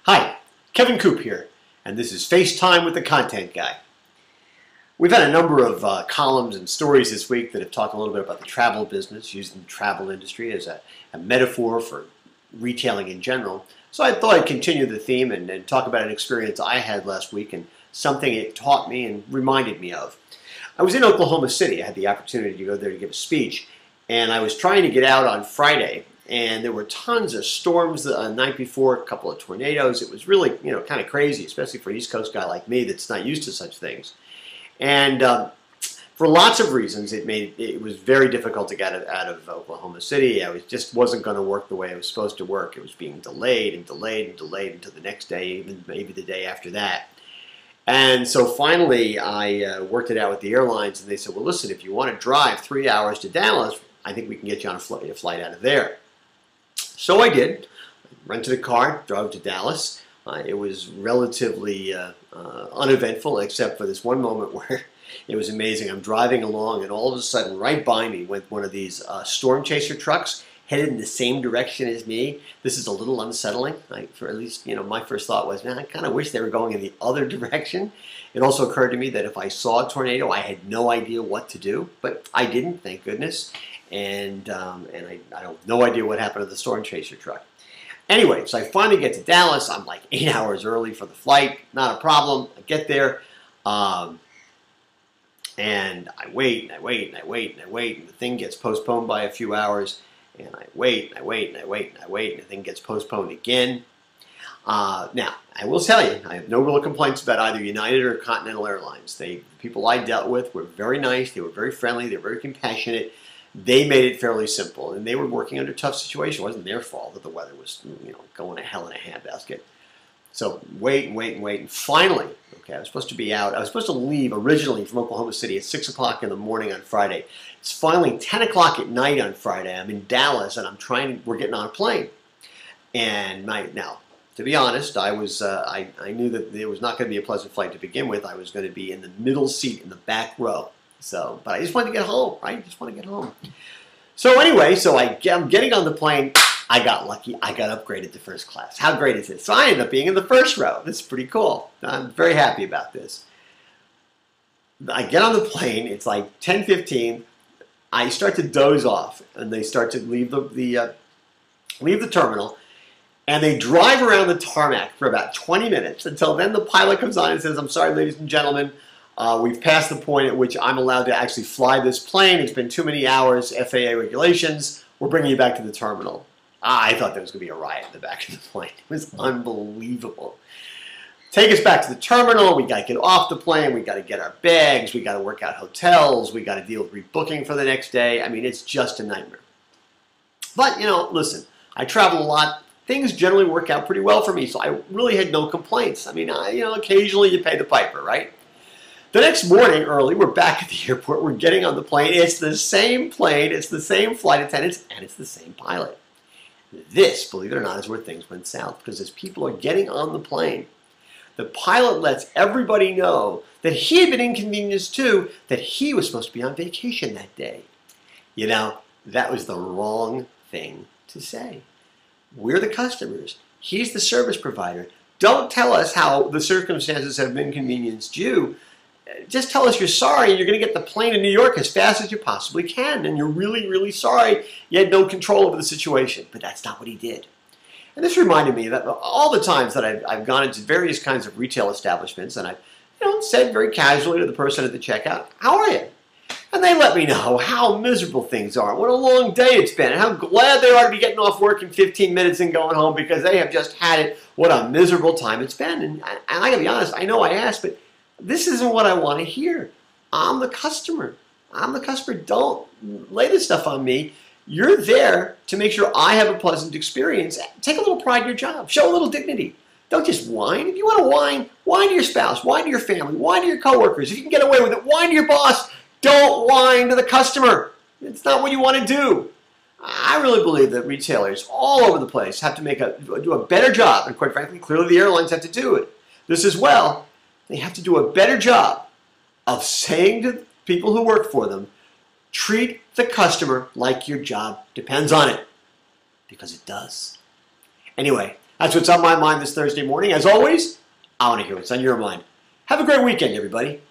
Hi, Kevin Coupe here, and this is FaceTime with the Content Guy. We've had a number of columns and stories this week that have talked a little bit about the travel business, using the travel industry as a metaphor for retailing in general. So I thought I'd continue the theme and talk about an experience I had last week and something it taught me and reminded me of. I was in Oklahoma City. I had the opportunity to go there to give a speech, and I was trying to get out on Friday. And there were tons of storms the night before, a couple of tornadoes. It was really, kind of crazy, especially for an East Coast guy like me that's not used to such things. And for lots of reasons, it was very difficult to get out of Oklahoma City. It just wasn't going to work the way it was supposed to work. It was being delayed and delayed and delayed until the next day, even maybe the day after that. And so finally, I worked it out with the airlines, and they said, well, listen, if you want to drive 3 hours to Dallas, I think we can get you on a flight out of there. So I did. Rented a car, drove to Dallas. It was relatively uneventful, except for this one moment where it was amazing. I'm driving along, and all of a sudden, right by me went one of these storm chaser trucks, headed in the same direction as me. This is a little unsettling. For at least, my first thought was, man, I kind of wish they were going in the other direction. It also occurred to me that if I saw a tornado, I had no idea what to do, but I didn't, thank goodness. And I have no idea what happened to the storm chaser truck. Anyway, so I finally get to Dallas. I'm like 8 hours early for the flight. Not a problem. I get there, and I wait, and I wait, and I wait, and I wait, and the thing gets postponed by a few hours. And I wait, and I wait, and I wait, and I wait, and the thing gets postponed again. Now, I will tell you, I have no real complaints about either United or Continental Airlines. The people I dealt with were very nice. They were very friendly. They were very compassionate. They made it fairly simple, and they were working under a tough situation. It wasn't their fault that the weather was, going to hell in a handbasket. So wait and wait and wait, and finally, okay, I was supposed to be out. I was supposed to leave originally from Oklahoma City at 6 o'clock in the morning on Friday. It's finally 10 o'clock at night on Friday. I'm in Dallas, and we're getting on a plane. And now, to be honest, I knew that there was not going to be a pleasant flight to begin with. I was going to be in the middle seat in the back row. But I just wanted to get home, right? I just want to get home. So anyway, I'm getting on the plane. I got lucky. I got upgraded to first class. How great is this? So I ended up being in the first row. This is pretty cool. I'm very happy about this. I get on the plane. It's like 10:15. I start to doze off, and they start to leave the terminal, and they drive around the tarmac for about 20 minutes until then the pilot comes on and says, "I'm sorry, ladies and gentlemen. We've passed the point at which I'm allowed to actually fly this plane. It's been too many hours, FAA regulations. We're bringing you back to the terminal." I thought there was going to be a riot in the back of the plane. It was unbelievable. Take us back to the terminal. We got to get off the plane. We got to get our bags. We got to work out hotels. We got to deal with rebooking for the next day. I mean, it's just a nightmare. But, listen, I travel a lot. Things generally work out pretty well for me, so I really had no complaints. I mean, occasionally you pay the piper, right? The next morning, early, we're back at the airport. We're getting on the plane. It's the same plane. It's the same flight attendants, and it's the same pilot. This, believe it or not, is where things went south, because as people are getting on the plane, the pilot lets everybody know that he had been inconvenienced too, that he was supposed to be on vacation that day. That was the wrong thing to say. We're the customers. He's the service provider. Don't tell us how the circumstances have inconvenienced you. Just tell us you're sorry, and you're going to get the plane to New York as fast as you possibly can, and you're really, really sorry you had no control over the situation. But that's not what he did. And this reminded me that all the times that I've gone into various kinds of retail establishments, and I've said very casually to the person at the checkout, "How are you?" And they let me know how miserable things are, what a long day it's been, and how glad they are to be getting off work in 15 minutes and going home because they have just had it. What a miserable time it's been. And I got to be honest, I know I asked, but this isn't what I want to hear. I'm the customer. I'm the customer. Don't lay this stuff on me. You're there to make sure I have a pleasant experience. Take a little pride in your job. Show a little dignity. Don't just whine. If you want to whine to your spouse, whine to your family, whine to your coworkers. If you can get away with it, whine to your boss. Don't whine to the customer. It's not what you want to do. I really believe that retailers all over the place have to do a better job, and quite frankly, clearly the airlines have to do it. This as well. They have to do a better job of saying to people who work for them, treat the customer like your job depends on it. Because it does. Anyway, That's what's on my mind this Thursday morning. As always, I want to hear what's on your mind. Have a great weekend, everybody.